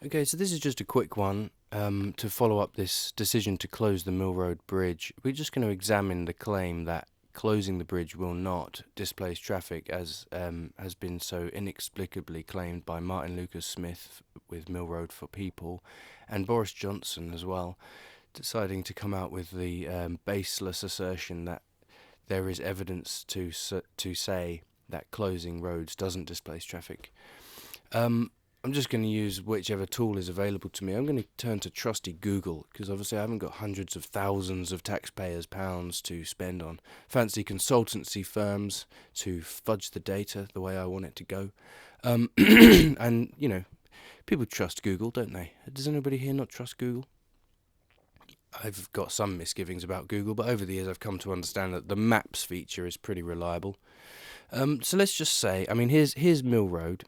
Okay, so this is just a quick one to follow up this decision to close the Mill Road Bridge. We're just going to examine the claim that closing the bridge will not displace traffic, as has been so inexplicably claimed by Martin Lucas Smith with Mill Road for People, and Boris Johnson as well, deciding to come out with the baseless assertion that there is evidence to say that closing roads doesn't displace traffic. I'm just going to use whichever tool is available to me. I'm going to turn to trusty Google, because obviously I haven't got hundreds of thousands of taxpayers' pounds to spend on fancy consultancy firms to fudge the data the way I want it to go. And, you know, people trust Google, don't they? Does anybody here not trust Google? I've got some misgivings about Google, but over the years I've come to understand that the Maps feature is pretty reliable. So let's just say, I mean, here's Mill Road.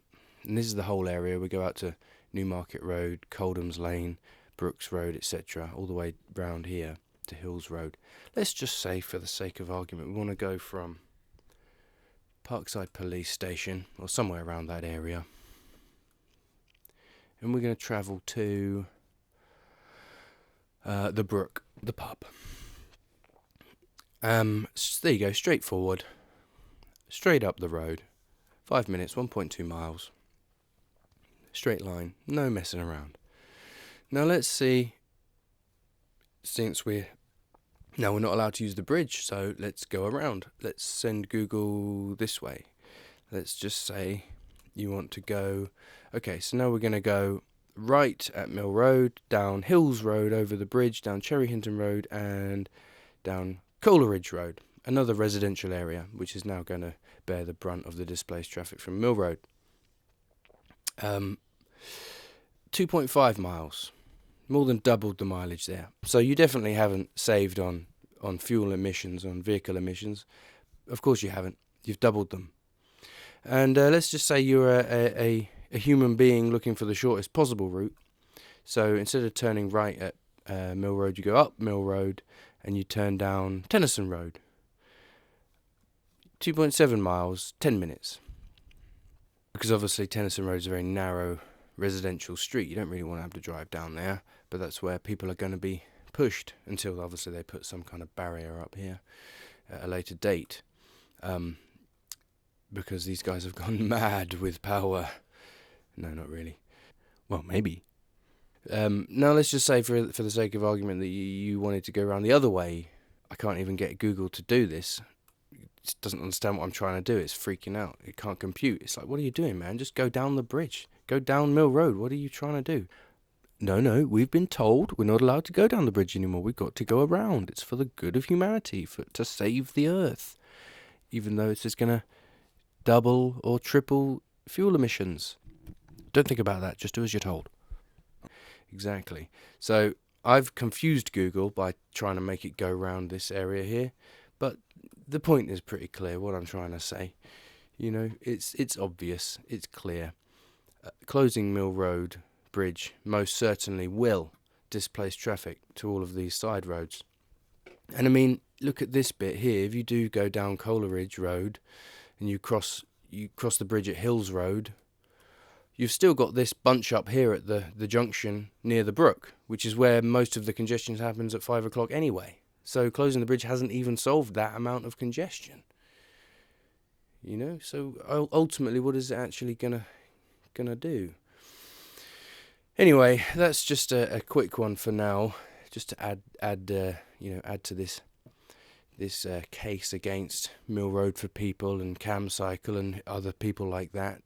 And this is the whole area. We go out to Newmarket Road, Coldham's Lane, Brooks Road, etc., all the way round here to Hills Road. Let's just say, for the sake of argument, we want to go from Parkside Police Station, or somewhere around that area, and we're going to travel to the Brook, the pub. So there you go, straightforward, straight up the road, 5 minutes, 1.2 miles. Straight line, no messing around. Now let's see, since we're not allowed to use the bridge, so let's go around. Let's send Google this way. Let's just say you want to go, okay, so now we're going to go right at Mill Road, down Hills Road, over the bridge, down Cherry Hinton Road, and down Coleridge Road, another residential area, which is now going to bear the brunt of the displaced traffic from Mill Road. 2.5 miles, more than doubled the mileage there. So you definitely haven't saved on fuel emissions, on vehicle emissions. Of course you haven't. You've doubled them. And let's just say you're a human being looking for the shortest possible route. So instead of turning right at Mill Road, you go up Mill Road and you turn down Tennyson Road. 2.7 miles, 10 minutes. Because obviously Tennyson Road is a very narrow residential street. You don't really want to have to drive down there, but that's where people are going to be pushed until obviously they put some kind of barrier up here at a later date, because these guys have gone mad with power. No, not really. Well, maybe. Now let's just say for the sake of argument that you wanted to go around the other way. I can't even get Google to do this. It doesn't understand what I'm trying to do. It's freaking out. It can't compute. It's like, what are you doing, man? Just go down the bridge. Go down Mill Road. What are you trying to do? No, we've been told we're not allowed to go down the bridge anymore. We've got to go around. It's for the good of humanity, to save the earth. Even though it's just going to double or triple fuel emissions. Don't think about that. Just do as you're told. Exactly. So I've confused Google by trying to make it go around this area here. But the point is pretty clear, what I'm trying to say. You know, it's obvious. It's clear. Closing Mill Road Bridge most certainly will displace traffic to all of these side roads. And I mean, look at this bit here. If you do go down Coleridge Road and you cross the bridge at Hills Road, you've still got this bunch up here at the junction near the Brook, which is where most of the congestion happens at 5 o'clock anyway. So closing the bridge hasn't even solved that amount of congestion. You know, so ultimately, what is it actually gonna do? Anyway, that's just a quick one for now, just to add to this case against Mill Road for People and Camcycle and other people like that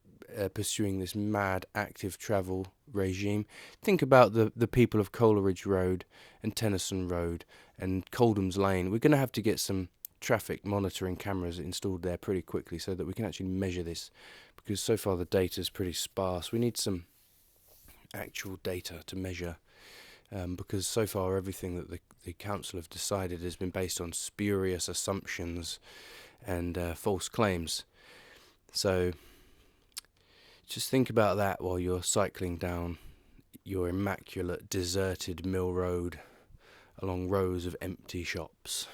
pursuing this mad active travel regime. Think about the people of Coleridge Road and Tennyson Road and Coldham's Lane. We're going to have to get some traffic monitoring cameras installed there pretty quickly so that we can actually measure this, because so far the data is pretty sparse. We need some actual data to measure, because so far everything that the council have decided has been based on spurious assumptions and false claims. So just think about that while you're cycling down your immaculate deserted Mill Road along rows of empty shops.